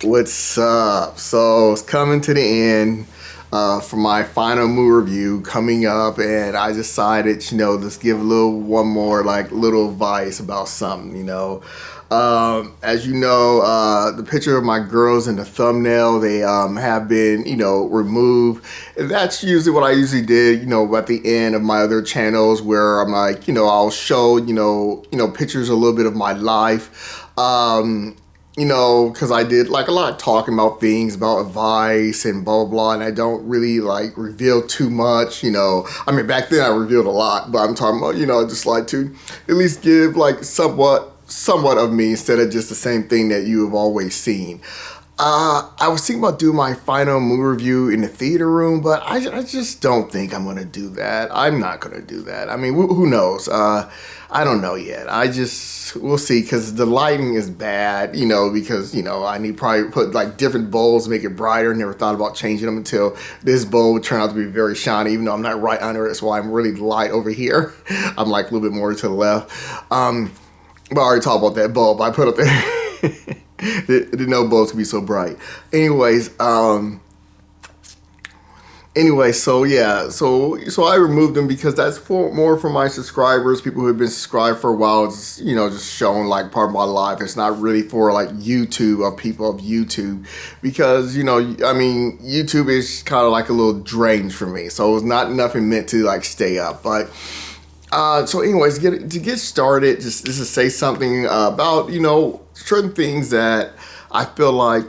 What's up? So it's coming to the end for my final movie review coming up, and I decided, just give a little one more like little advice about something. As you know, the picture of my girls in the thumbnail, they have been, removed. And that's usually what I usually did, at the end of my other channels where I'm like, I'll show, pictures a little bit of my life. Because I did like a lot of talking about things, about advice and blah, blah, blah, and I don't really like reveal too much, back then I revealed a lot, but I'm talking about, I just like to at least give like somewhat of me instead of just the same thing that you have always seen. I was thinking about doing my final movie review in the theater room, but I just don't think I'm going to do that. I'm not going to do that. I mean, who knows? I don't know yet. We'll see, because the lighting is bad, because, I need probably put like different bowls, make it brighter. Never thought about changing them until this bowl would turn out to be very shiny, even though I'm not right under it. That's why I'm really light over here. I'm like a little bit more to the left. But I already talked about that bulb I put up there. Didn't know bulbs could be so bright. Anyways, so yeah, so I removed them because that's more for my subscribers, people who have been subscribed for a while, just showing like part of my life. It's not really for like YouTube, of people of YouTube, because, YouTube is kind of like a little drain for me. So it's not nothing meant to like stay up, but so anyways, to get started, just to say something about, certain things that I feel like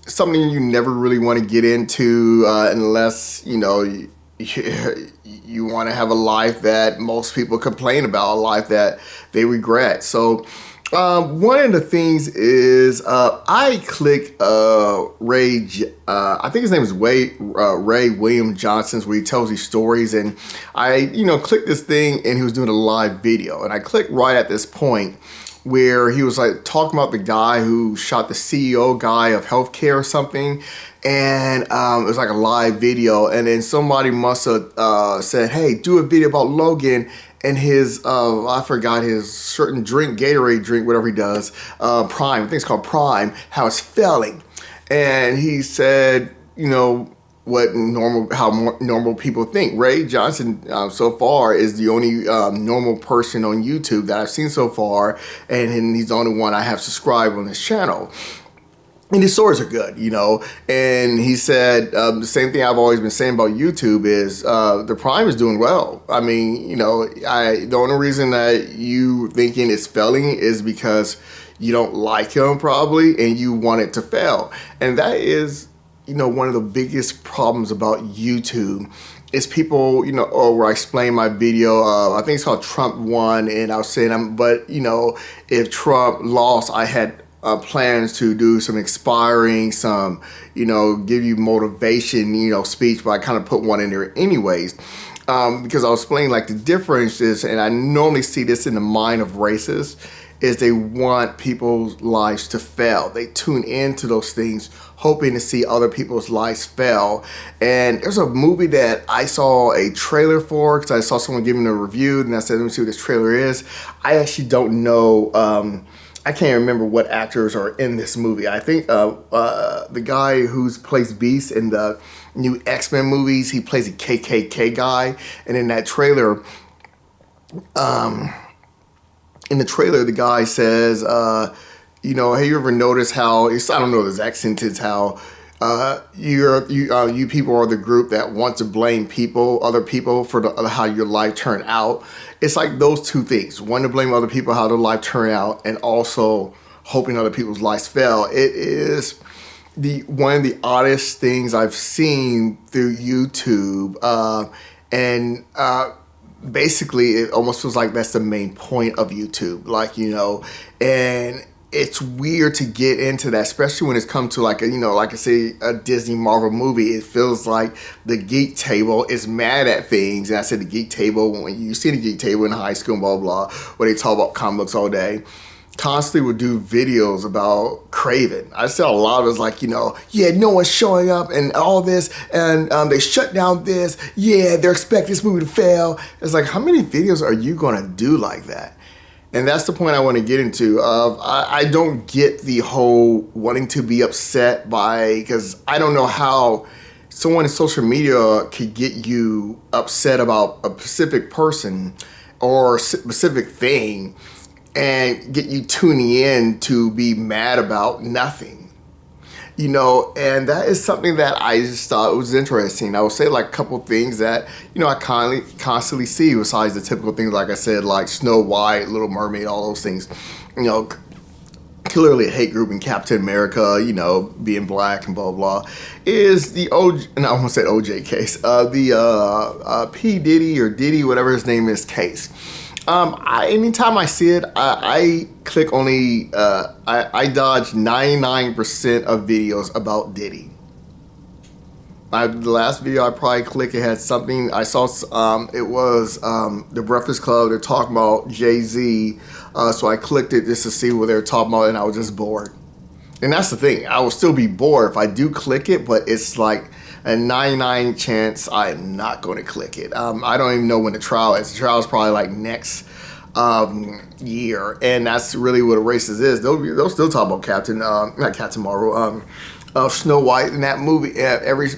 something you never really want to get into unless, you want to have a life that most people complain about, a life that they regret. So one of the things is I clicked Ray, I think his name is Ray William Johnson's, where he tells these stories, and I clicked this thing and he was doing a live video, and I clicked right at this point where he was like talking about the guy who shot the CEO guy of healthcare or something, and it was like a live video, and then somebody must have said, hey, do a video about Logan and his, I forgot his certain drink, Gatorade drink, whatever he does, Prime, I think it's called Prime, how it's failing. And he said, how normal people think. Ray Johnson so far is the only normal person on YouTube that I've seen so far, and he's the only one I have subscribed on this channel. And his stories are good, and he said the same thing I've always been saying about YouTube is the Prime is doing well. I mean, the only reason that you thinking it's failing is because you don't like him probably, and you want it to fail. And that is, one of the biggest problems about YouTube is people, or where I explain my video, I think it's called Trump Won, and I was saying, if Trump lost, I had plans to do some inspiring, some, give you motivation, speech, but I kind of put one in there anyways. Because I was explaining like the difference is, and I normally see this in the mind of racists, is they want people's lives to fail. They tune into those things hoping to see other people's lives fail. And there's a movie that I saw a trailer for, because I saw someone giving a review, and I said, let me see what this trailer is. I actually don't know, I can't remember what actors are in this movie. I think the guy who plays Beast in the new X-Men movies, he plays a KKK guy. And in that trailer, the guy says, hey, you ever notice how, I don't know the exact sentence, how you people are the group that want to blame other people for how your life turned out. It's like those two things. One, to blame other people how their life turned out, and also hoping other people's lives fail. It is one of the oddest things I've seen through YouTube, and basically it almost feels like that's the main point of YouTube, and it's weird to get into that, especially when it's come to like I say, a Disney Marvel movie. It feels like the geek table is mad at things. And I said the geek table, when you see the geek table in high school and blah, blah, where they talk about comic books all day, constantly would do videos about Craven. I said a lot of it was like, no one's showing up and all this, and they shut down this. Yeah, they're expecting this movie to fail. It's like, how many videos are you going to do like that? And that's the point I want to get into. I don't get the whole wanting to be upset by, because I don't know how someone in social media could get you upset about a specific person or specific thing and get you tuning in to be mad about nothing. And that is something that I just thought was interesting. I would say like a couple things that, I constantly see besides the typical things, like I said, like Snow White, Little Mermaid, all those things. Clearly a hate group in Captain America, being black and blah, blah, is the I almost said OJ case, the P. Diddy or Diddy, whatever his name is, case. Anytime I see it, I click only, I dodge 99% of videos about Diddy. The last video I probably clicked, it had something, I saw, it was The Breakfast Club, they're talking about Jay-Z, so I clicked it just to see what they were talking about, and I was just bored. And that's the thing, I will still be bored if I do click it, but it's like a 99 chance I am not going to click it. I don't even know when the trial is. The trial is probably like next year, and that's really what a racist is. They'll still talk about not Captain Marvel, Snow White in that movie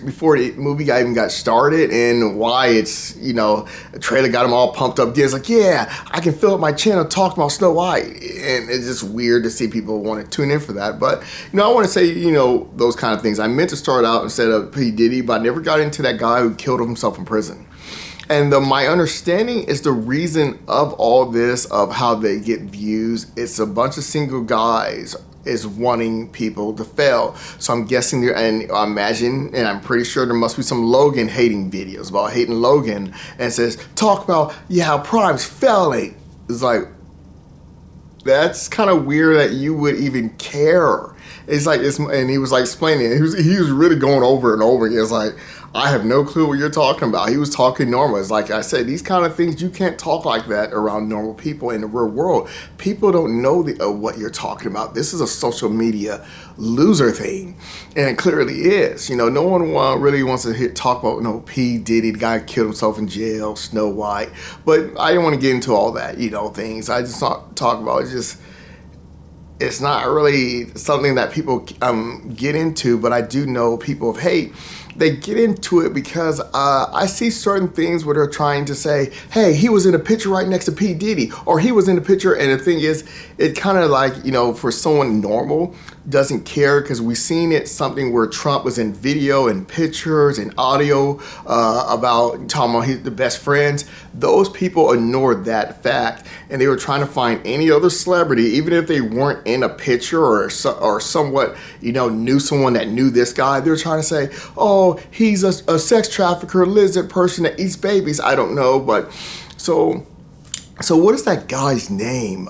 before the movie even got started, and why it's the trailer got them all pumped up. It's like, yeah, I can fill up my channel talking about Snow White, and it's just weird to see people want to tune in for that. But I want to say those kind of things. I meant to start out instead of P. Diddy, but I never got into that guy who killed himself in prison. And my understanding is the reason of all this, of how they get views, it's a bunch of single guys is wanting people to fail. So I'm guessing there, and I imagine, and I'm pretty sure there must be some Logan hating videos about hating Logan, and says, talk about, how Prime's failing. It's like, that's kind of weird that you would even care. It's like, and he was like explaining it. He was really going over and over again. It's like, I have no clue what you're talking about. He was talking normal. It's like I said, these kind of things, you can't talk like that around normal people in the real world. People don't know what you're talking about. This is a social media loser thing, and it clearly is. No one really wants to talk about P. Diddy, the guy who killed himself in jail, Snow White. But I don't want to get into all that, things. I just talk about it's not really something that people get into, but I do know people of hate. They get into it because I see certain things where they're trying to say, hey, he was in a picture right next to P. Diddy, or he was in a picture, and the thing is, it kind of like, for someone normal, doesn't care, because we've seen it, something where Trump was in video and pictures and audio about talking about the best friends. Those people ignored that fact, and they were trying to find any other celebrity, even if they weren't in a picture or somewhat, knew someone that knew this guy. They were trying to say, oh, he's a sex trafficker, lizard person that eats babies. I don't know, but so what is that guy's name?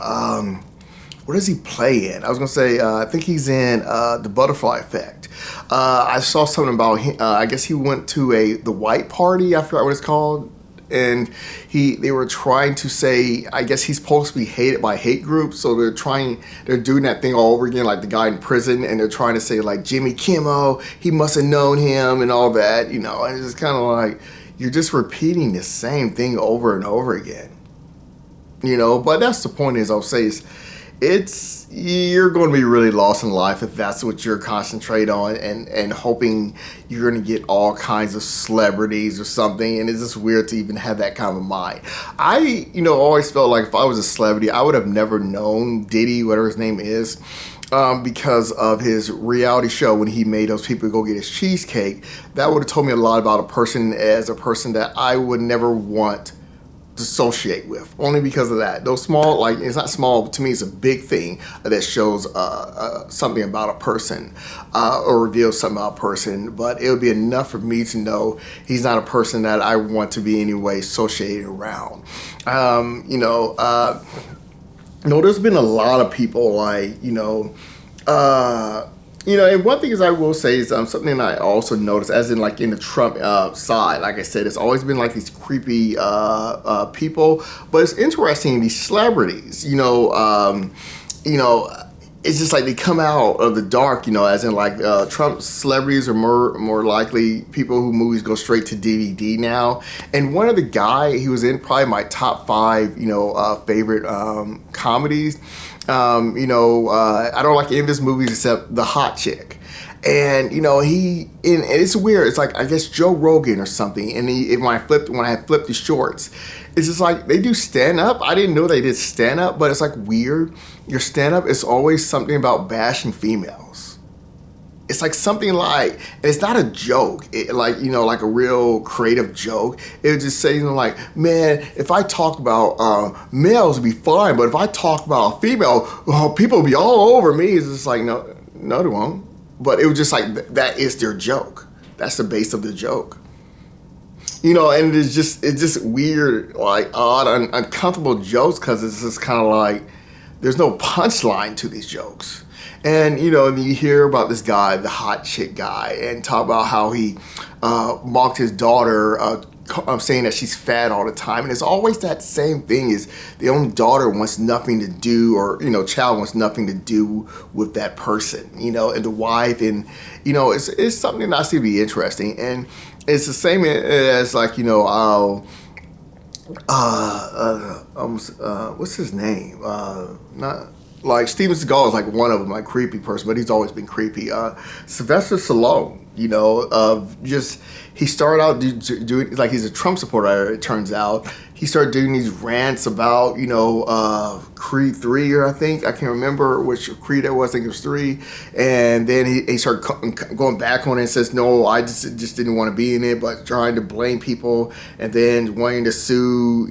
What does he play in? I was gonna say, I think he's in The Butterfly Effect. I saw something about him. I guess he went to the white party. I forgot what it's called. And they were trying to say, I guess he's supposed to be hated by hate groups. So they're doing that thing all over again, like the guy in prison, and they're trying to say like Jimmy Kimmel, he must have known him and all that, and it's just kind of like, you're just repeating the same thing over and over again. But that's the point, is I'll say you're going to be really lost in life if that's what you're concentrate on, and hoping you're going to get all kinds of celebrities or something. And it's just weird to even have that kind of a mind. I always felt like if I was a celebrity, I would have never known Diddy, whatever his name is, because of his reality show when he made those people go get his cheesecake. That would have told me a lot about a person that I would never want to associate with, only because of that. Those small, like, it's not small, to me it's a big thing that shows something about a person, or reveals something about a person, but it would be enough for me to know he's not a person that I want to be in any way associated around. There's been a lot of people like, and one thing is I will say is something I also noticed, as in like in the Trump side, like I said, it's always been like these creepy people, but it's interesting, these celebrities, it's just like they come out of the dark, you know, as in like Trump celebrities are more likely people who movies go straight to DVD now. And one of the guy, he was in probably my top 5, you know, favorite comedies. I don't like any of his movies except The Hot Chick. And you know and it's weird. It's like I guess Joe Rogan or something. And when I had flipped the shorts, it's just like they do stand up. I didn't know they did stand up, but it's like weird. Your stand up is always something about bashing females. It's like something like, and it's not a joke, like a real creative joke. It would just say, like, man, if I talk about males, it'd be fine, but if I talk about a female, people would be all over me. It's just like, no, they won't. But it was just like, that is their joke. That's the base of the joke. And it's just weird, like odd, uncomfortable jokes, because it's just kind of like, there's no punchline to these jokes. And, and you hear about this guy, the hot chick guy, and talk about how he mocked his daughter, saying that she's fat all the time. And it's always that same thing, is the only daughter wants nothing to do, or, child wants nothing to do with that person, and the wife. And, it's something that I see to be interesting. And it's the same as like, what's his name? Not like Steven Seagal is like one of them, like creepy person, but he's always been creepy. Sylvester Stallone, he started out doing, like, he's a Trump supporter, it turns out. He started doing these rants about, Creed 3, or I can't remember which Creed it was, I think it was 3. And then he started going back on it and says, no, I just didn't want to be in it, but trying to blame people, and then wanting to sue,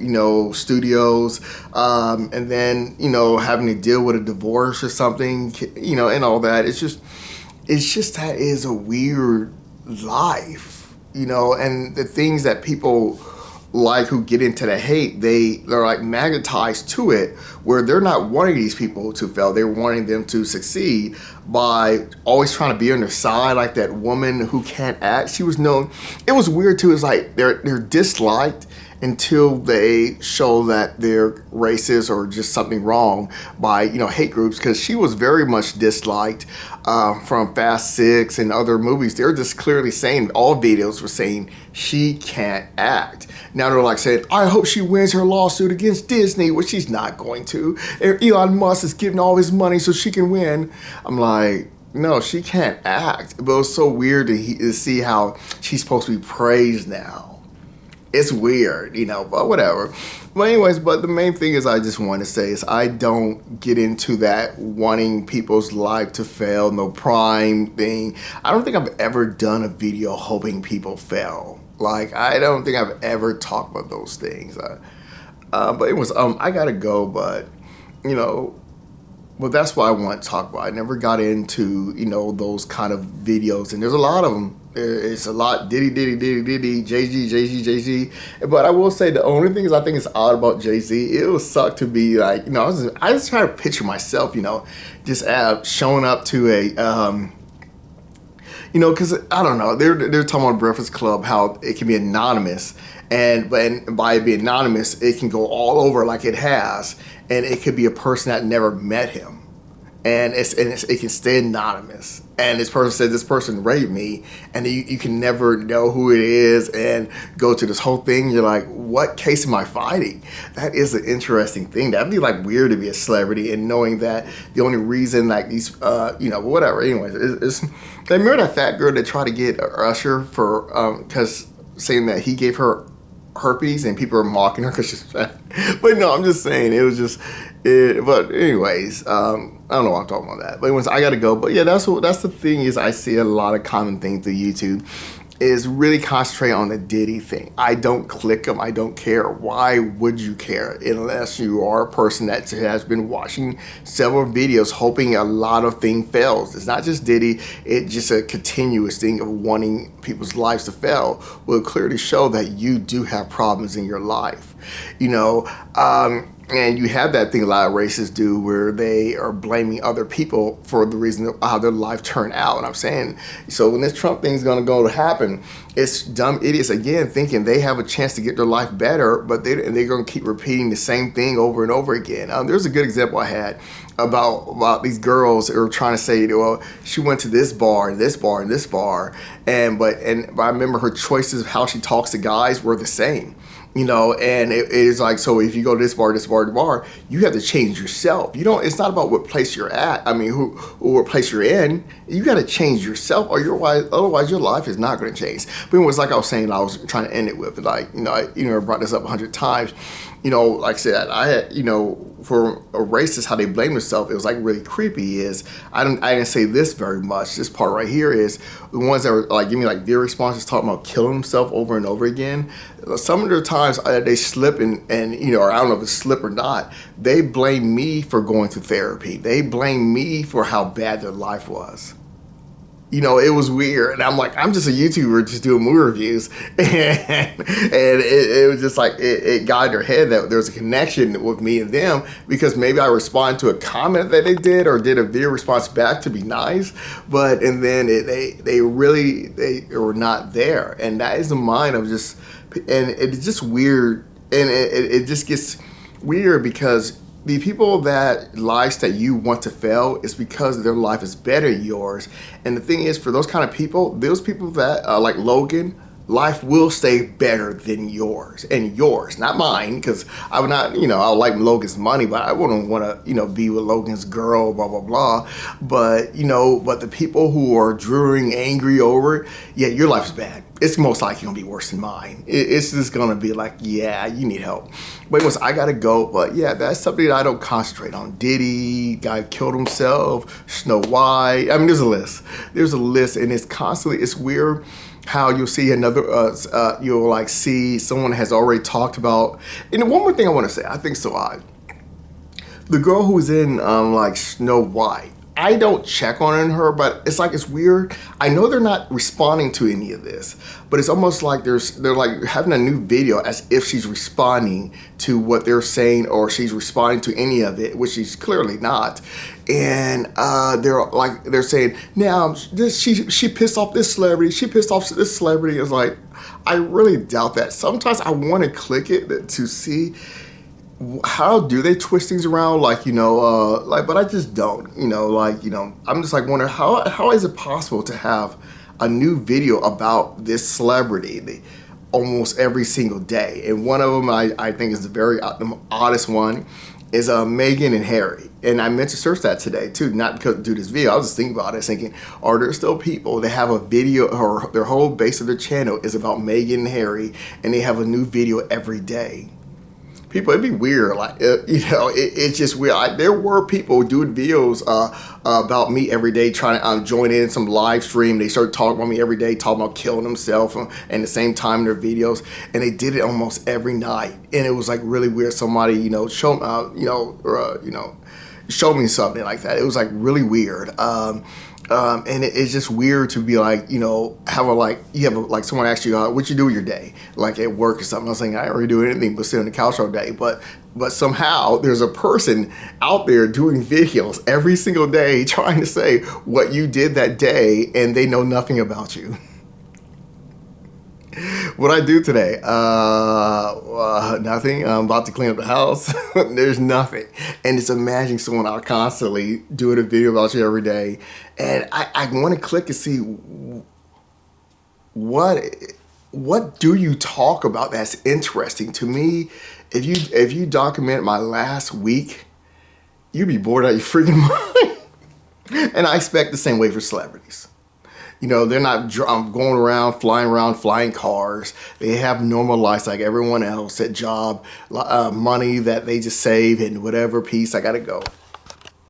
studios, and then, having to deal with a divorce or something, and all that. It's just that is a weird life. And the things that people like who get into the hate, they're like magnetized to it, where they're not wanting these people to fail. They're wanting them to succeed by always trying to be on their side, like that woman who can't act. She was known. It was weird too. It's like they're disliked until they show that they're racist or just something wrong by, hate groups, because she was very much disliked from Fast 6 and other movies. They're just clearly saying, all videos were saying, she can't act. Now they're like saying, I hope she wins her lawsuit against Disney, which she's not going to. Elon Musk is giving all his money so she can win. I'm like, no, she can't act. But it was so weird to see how she's supposed to be praised now. It's weird, but whatever. But anyways, but the main thing is, I just want to say is, I don't get into that wanting people's life to fail, no prime thing. I don't think I've ever done a video hoping people fail. Like, I don't think I've ever talked about those things. But it was, I gotta go, but, well, that's what I want to talk about. I never got into, those kind of videos, and there's a lot of them. It's a lot, Diddy, Jay-Z. But I will say, the only thing I think is odd about Jay-Z, it would suck to be like, I just try to picture myself, just showing up to a, because I don't know, they're talking about Breakfast Club, how it can be anonymous, and by it being anonymous, it can go all over like it has, and it could be a person that never met him, and it can stay anonymous. And this person said, this person raped me, and you can never know who it is, and go to this whole thing. You're like, what case am I fighting? That is an interesting thing. That'd be like weird to be a celebrity, and knowing that the only reason, like, these, whatever. Anyways, remember that fat girl that tried to get Usher for, because saying that he gave her herpes, and people are mocking her because she's fat. But no, I'm just saying, it was just, but anyways, I don't know why I'm talking about that. But anyways, I gotta go. But yeah, that's the thing, is I see a lot of common things through YouTube, is really concentrate on the Diddy thing. I don't click them. I don't care. Why would you care, unless you are a person that has been watching several videos hoping a lot of things fails. It's not just Diddy. It's just a continuous thing of wanting people's lives to fail. Will clearly show that you do have problems in your life. And you have that thing a lot of racists do where they are blaming other people for the reason of how their life turned out. And I'm saying, so when this Trump thing's going to go to happen, it's dumb idiots again thinking they have a chance to get their life better, but they're going to keep repeating the same thing over and over again. There's a good example I had about these girls who were trying to say, well, she went to this bar and this bar and this bar, but I remember her choices of how she talks to guys were the same. You know, and it is like, so if you go to this bar, you have to change yourself. You don't, it's not about what place you're at. I mean, what place you're in. You got to change yourself, or otherwise your life is not going to change. But it was like I was saying, I was trying to end it with, like, I brought this up 100 times. Like I said, I had, for a racist, how they blame themselves, it was like really creepy is, I didn't say this very much. This part right here is the ones that were like, give me like their responses talking about killing themselves over and over again. Some of the times they slip and or I don't know if it's slip or not, they blame me for going to therapy. They blame me for how bad their life was. It was weird. And I'm like, I'm just a YouTuber just doing movie reviews. And it was just like, it got in their head that there was a connection with me and them because maybe I responded to a comment that they did or did a video response back to be nice. And then they were not there. And that is the mind of just, and it's just weird. And it just gets weird because the people that lives that you want to fail is because their life is better than yours. And the thing is, for those kind of people, those people that like Logan, life will stay better than yours, and yours, not mine, because I would not, I would like Logan's money, but I wouldn't want to, be with Logan's girl, blah, blah, blah. But, but the people who are drooling, angry over it, yeah, your life is bad. It's most likely going to be worse than mine. It's just going to be like, yeah, you need help. But anyways, I got to go. But yeah, that's something that I don't concentrate on. Diddy, guy killed himself, Snow White. I mean, there's a list. And it's constantly, it's weird how you'll see another, you'll like see someone has already talked about. And one more thing I want to say, I think so odd. The girl who's in like Snow White, I don't check on her, but it's weird. I know they're not responding to any of this, but it's almost like they're like having a new video as if she's responding to what they're saying or she's responding to any of it, which she's clearly not. And they're saying, now she pissed off this celebrity, she pissed off this celebrity. It's like, I really doubt that. Sometimes I want to click it to see how do they twist things around, but I just don't, I'm just like wondering how is it possible to have a new video about this celebrity almost every single day. And one of them I think is the oddest one is Meghan and Harry. And I meant to search that today too, not because to do this video. I was just thinking about it, thinking, are there still people that have a video or their whole base of their channel is about Meghan and Harry and they have a new video every day? People, it'd be weird, it's just weird. There were people doing videos about me every day, trying to join in some live stream. They started talking about me every day, talking about killing themselves, and at the same time in their videos, and they did it almost every night, and it was like really weird. Somebody, show me something like that. It was like really weird. And it's just weird to be like, someone asks you, what you do with your day? Like at work or something. I was saying, I don't really do anything but sit on the couch all day. But somehow there's a person out there doing videos every single day trying to say what you did that day, and they know nothing about you. What I do today? Nothing. I'm about to clean up the house. There's nothing. And it's imagining someone out constantly doing a video about you every day. And I want to click and see what do you talk about that's interesting. To me, if you document my last week, you'd be bored out of your freaking mind. And I expect the same way for celebrities. They're not going around, flying cars. They have normal lives like everyone else, at job, money that they just save and whatever piece. I got to go.